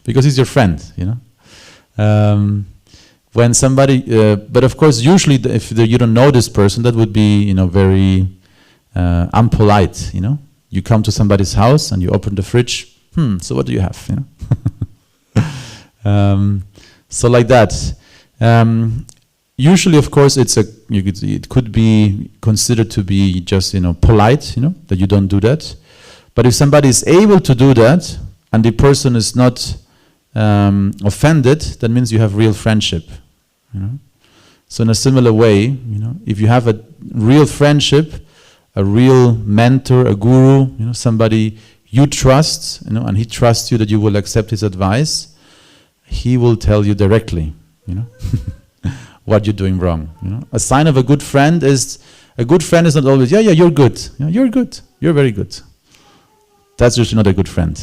because he's your friend, When somebody, but of course, usually if you don't know this person, that would be, very unpolite, You come to somebody's house and you open the fridge. So what do you have? So like that. Usually, of course, it could be considered to be just polite, that you don't do that. But if somebody is able to do that and the person is not offended, that means you have real friendship. So in a similar way, if you have a real friendship, a real mentor, a guru, somebody you trust, and he trusts you that you will accept his advice, he will tell you directly, what you're doing wrong. A sign of a good friend is not always, you're good, you're good, you're very good. That's usually not a good friend.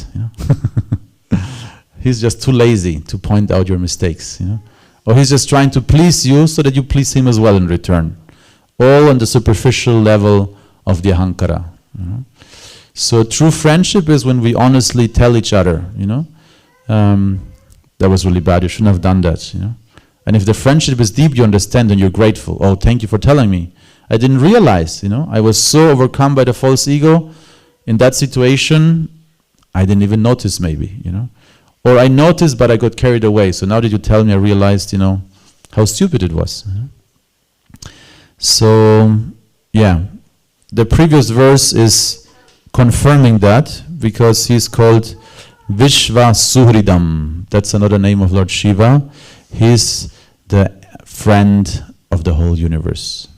He's just too lazy to point out your mistakes, or he's just trying to please you so that you please him as well in return. All on the superficial level of the ahankara. So true friendship is when we honestly tell each other, that was really bad, you shouldn't have done that, And if the friendship is deep, you understand and you're grateful. Oh, thank you for telling me. I didn't realize, I was so overcome by the false ego. In that situation, I didn't even notice maybe, Or I noticed, but I got carried away. So now that you tell me, I realized, how stupid it was. So, the previous verse is confirming that, because he's called Vishva Suhridam. That's another name of Lord Shiva. He's the friend of the whole universe.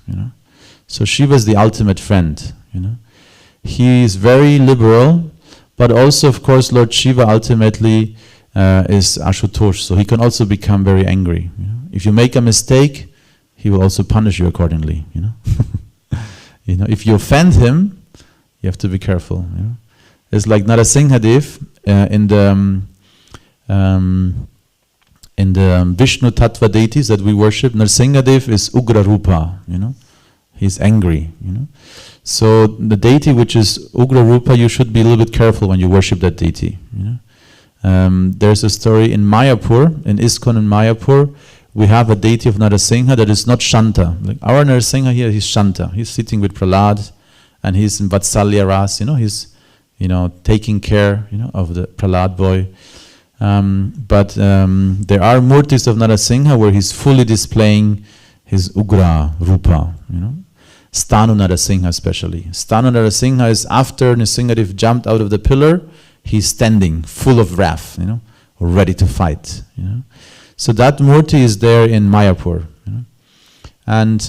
So Shiva is the ultimate friend. He is very liberal, but also, of course, Lord Shiva ultimately is Ashutosh, so he can also become very angry. If you make a mistake, he will also punish you accordingly. If you offend him, you have to be careful. It's like Narasimhadev in the Vishnu Tattva deities that we worship. Narasimhadev is Ugra Rupa. He's angry. So the deity which is Ugra Rupa, you should be a little bit careful when you worship that deity. There's a story in Mayapur, in ISKCON in Mayapur. We have a deity of Narasimha that is not Shanta. Like our Narasimha here, he's Shanta. He's sitting with Prahlad, and he's in Vatsalya Ras. He's taking care of the Prahlad boy. But there are murtis of Narasimha where he's fully displaying his Ugra Rupa. Stanu Narasimha especially. Stanu Narasimha is after Nrsimhadev jumped out of the pillar, he's standing full of wrath, ready to fight. So that murti is there in Mayapur. And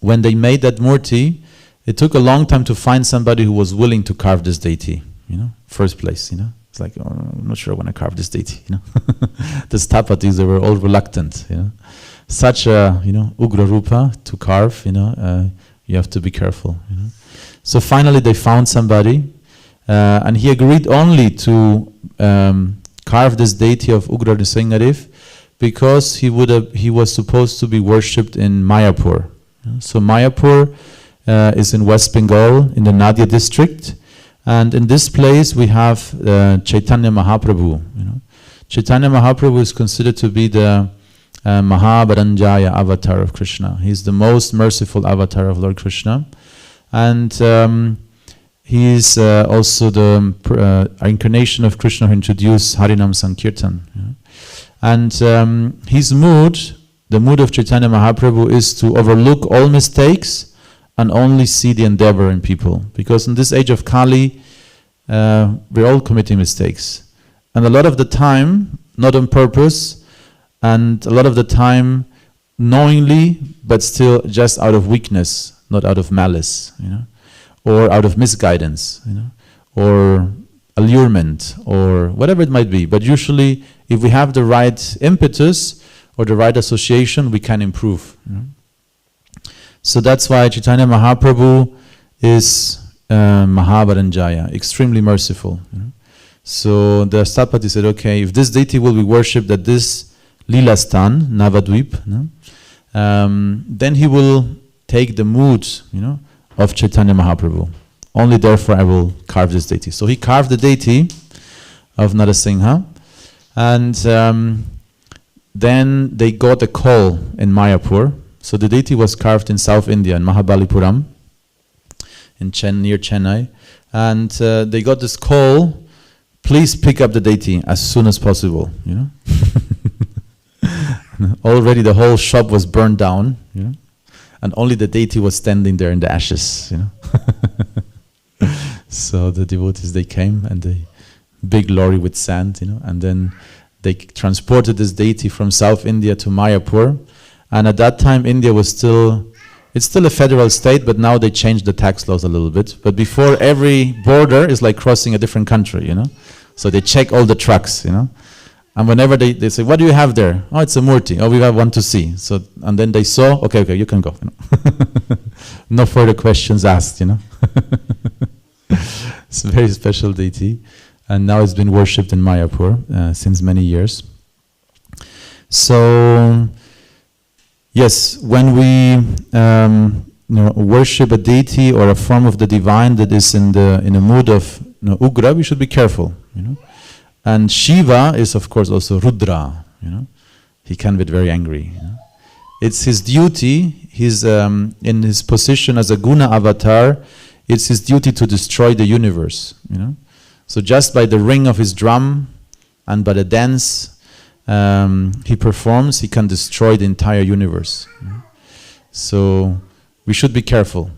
when they made that murti, it took a long time to find somebody who was willing to carve this deity. First place. It's like, I'm not sure I want to carve this deity. The Sthapatis, they were all reluctant. Such a Ugra Rupa to carve. You have to be careful. So finally, they found somebody, and he agreed only to carve this deity of Ugra Nrsimhadev because he was supposed to be worshipped in Mayapur. So Mayapur is in West Bengal, in the Nadia district, and in this place we have Chaitanya Mahaprabhu. Chaitanya Mahaprabhu is considered to be the Mahabharanjaya avatar of Krishna. He's the most merciful avatar of Lord Krishna, and he is also the incarnation of Krishna who introduced Harinam Sankirtan. And his mood, the mood of Chaitanya Mahaprabhu, is to overlook all mistakes and only see the endeavor in people. Because in this age of Kali, we're all committing mistakes. And a lot of the time, not on purpose, and a lot of the time knowingly, but still just out of weakness. not out of malice, or out of misguidance, or allurement, or whatever it might be. But usually, if we have the right impetus or the right association, we can improve. So that's why Chaitanya Mahaprabhu is Mahavaranjaya, extremely merciful. So the Stapati said, okay, if this deity will be worshipped at this Lilastan, Navadvip, then he will take the mood, of Chaitanya Mahaprabhu. Only therefore I will carve this deity. So he carved the deity of Narasingha, and then they got a call in Mayapur. So the deity was carved in South India, in Mahabalipuram, near Chennai, and they got this call, please pick up the deity as soon as possible. Already the whole shop was burned down, and only the deity was standing there in the ashes. So the devotees, they came, and the big lorry with sand, and then they transported this deity from South India to Mayapur. And at that time, India was it's still a federal state, but now they changed the tax laws a little bit. But before, every border is like crossing a different country, So they check all the trucks, And whenever they say, what do you have there? Oh, it's a murti. Oh, we have one to see. So, and then they saw, okay, you can go. No further questions asked, It's a very special deity. And now it's been worshipped in Mayapur since many years. So, yes, when we worship a deity or a form of the divine that is in a mood of Ugra, we should be careful, And Shiva is, of course, also Rudra, He can be very angry. It's his duty, in his position as a guna avatar, it's his duty to destroy the universe, So just by the ring of his drum and by the dance he performs, he can destroy the entire universe. So we should be careful.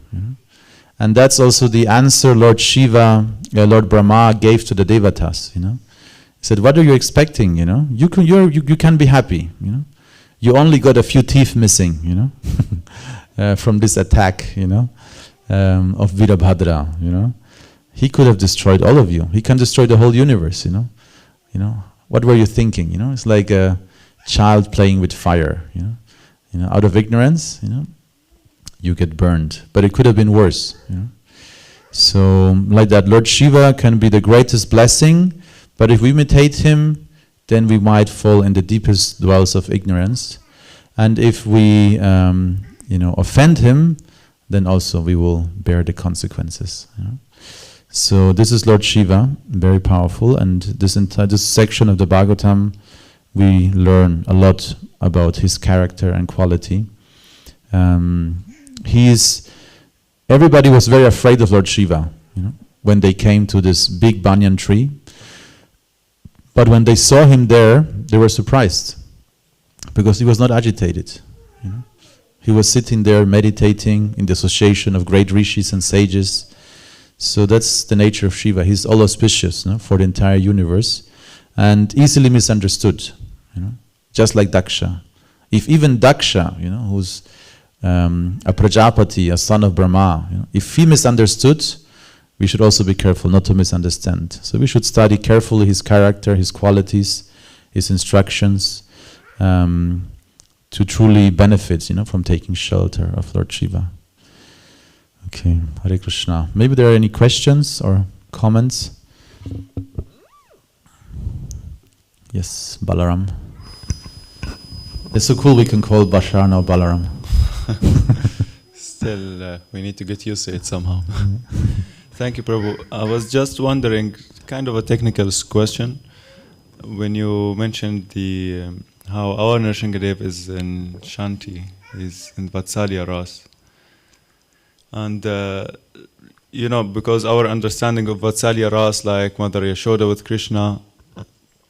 And that's also the answer Lord Shiva, Lord Brahma gave to the Devatas. He said, what are you expecting? You can be happy. You only got a few teeth missing. From this attack. Of Virabhadra. He could have destroyed all of you. He can destroy the whole universe. What were you thinking? It's like a child playing with fire. Out of ignorance, you get burned. But it could have been worse. So, like that, Lord Shiva can be the greatest blessing, but if we imitate him, then we might fall in the deepest wells of ignorance. And if we, offend him, then also we will bear the consequences. So this is Lord Shiva, very powerful, and this section of the Bhagavatam, we learn a lot about his character and quality. Everybody was very afraid of Lord Shiva, when they came to this big banyan tree. But when they saw him there, they were surprised, because he was not agitated. He was sitting there meditating in the association of great rishis and sages. So that's the nature of Shiva. He's all auspicious for the entire universe and easily misunderstood. Just like Daksha. If even Daksha, who's a Prajapati, a son of Brahma, if he misunderstood, we should also be careful not to misunderstand. So we should study carefully his character, his qualities, his instructions, to truly benefit, from taking shelter of Lord Shiva. Okay, Hare Krishna. Maybe there are any questions or comments? Yes, Balaram. It's so cool we can call Bashar now Balaram. Still, we need to get used to it somehow. Thank you, Prabhu. I was just wondering, kind of a technical question. When you mentioned how our Nrsingadev is in Shanti, is in Vatsalya Ras. And, because our understanding of Vatsalya Ras, like Mother Yashoda with Krishna,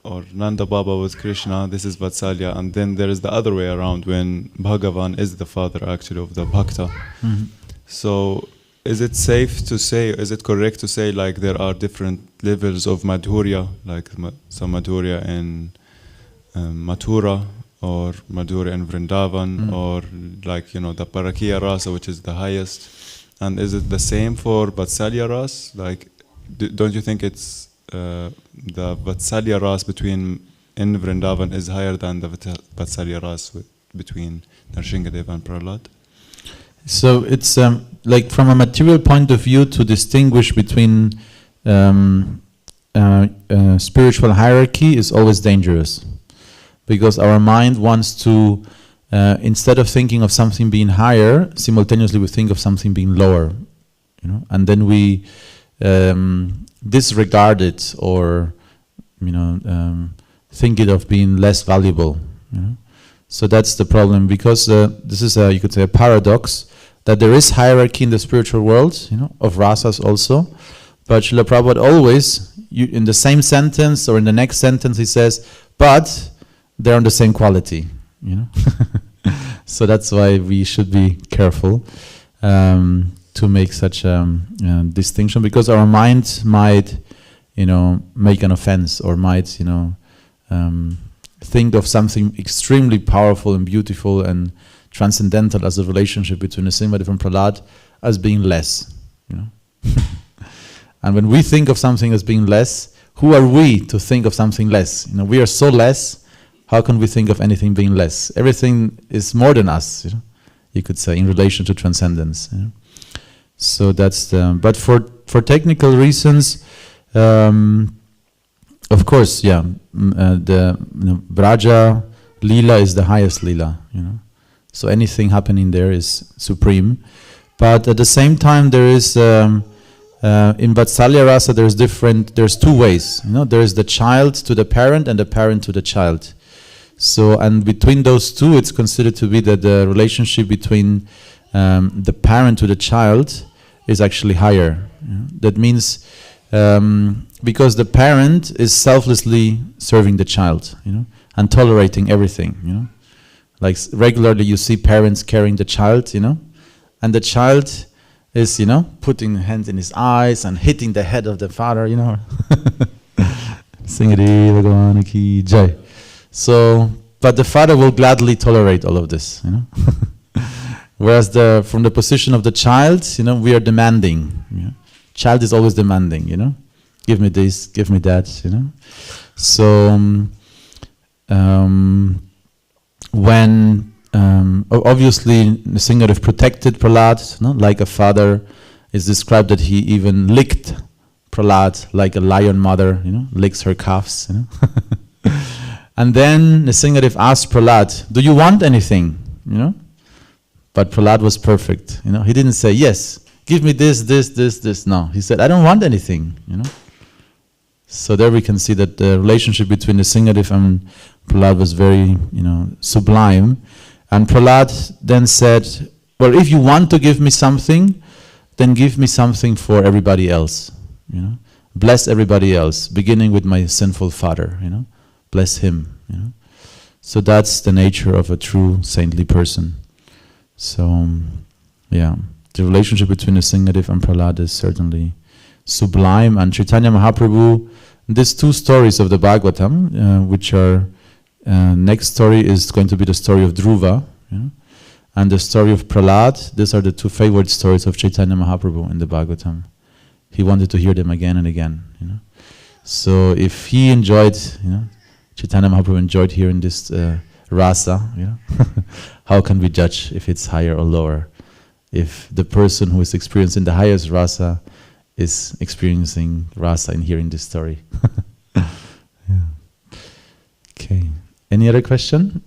or Nanda Baba with Krishna, this is Vatsalya. And then there is the other way around, when Bhagavan is the father, actually, of the Bhakta. Mm-hmm. So, is it safe to say, is it correct to say, like, there are different levels of Madhurya, like some Madhurya in Mathura, or Madhurya and Vrindavan, or like, the Parakiya rasa, which is the highest. And is it the same for Vatsalya ras? Like, don't you think it's the Vatsalya ras in Vrindavan is higher than the Vatsalya ras between Nrsingadeva and Prahlad? So it's like from a material point of view, to distinguish between spiritual hierarchy is always dangerous, because our mind wants to, instead of thinking of something being higher, simultaneously we think of something being lower, and then we disregard it, or think it of being less valuable. So that's the problem, because this is you could say a paradox, that there is hierarchy in the spiritual world, of rasas also, but Srila Prabhupada always, in the same sentence or in the next sentence, he says, but they're on the same quality, So that's why we should be careful to make such a distinction, because our mind might, make an offense, or might, think of something extremely powerful and beautiful and transcendental as a relationship between Nrsingadeva and Prahlad as being less, And when we think of something as being less, who are we to think of something less? We are so less, how can we think of anything being less? Everything is more than us, you could say, in relation to transcendence. So that's but for technical reasons, of course, the Braja Lila is the highest Lila, So anything happening there is supreme. But at the same time, there is in Vatsalya Rasa, there's two ways. There is the child to the parent and the parent to the child. So, and between those two, it's considered to be that the relationship between the parent to the child is actually higher. That means because the parent is selflessly serving the child, and tolerating everything, Like regularly you see parents carrying the child, and the child is, putting hands in his eyes and hitting the head of the father, Singari Bhagwan ki jai. So, but the father will gladly tolerate all of this, Whereas from the position of the child, we are demanding. Child is always demanding, Give me this, give me that, So, when obviously Nrsingadeva protected Prahlad, like a father, is described that he even licked Prahlad like a lion mother, licks her calves, And then Nrsingadeva asked Prahlad, do you want anything? But Prahlad was perfect, He didn't say, yes, give me this, this. No, he said, I don't want anything, So there we can see that the relationship between Nrsingadeva and Prahlad was very, sublime. And Prahlad then said, well, if you want to give me something, then give me something for everybody else, Bless everybody else, beginning with my sinful father, Bless him, So that's the nature of a true saintly person. So, the relationship between Nrsingadeva and Prahlad is certainly sublime. And Chaitanya Mahaprabhu, these two stories of the Bhagavatam, which are, next story is going to be the story of Dhruva, and the story of Prahlad. These are the two favorite stories of Chaitanya Mahaprabhu in the Bhagavatam. He wanted to hear them again and again, So if he enjoyed, Chaitanya Mahaprabhu enjoyed hearing this rasa, how can we judge if it's higher or lower? If the person who is experiencing the highest rasa is experiencing rasa in hearing this story. Okay. Any other question?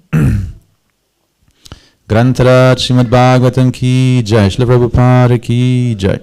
Grantara Śrīmad-Bhāgavatam ki jai, Śrīla Prabhupada ki jai.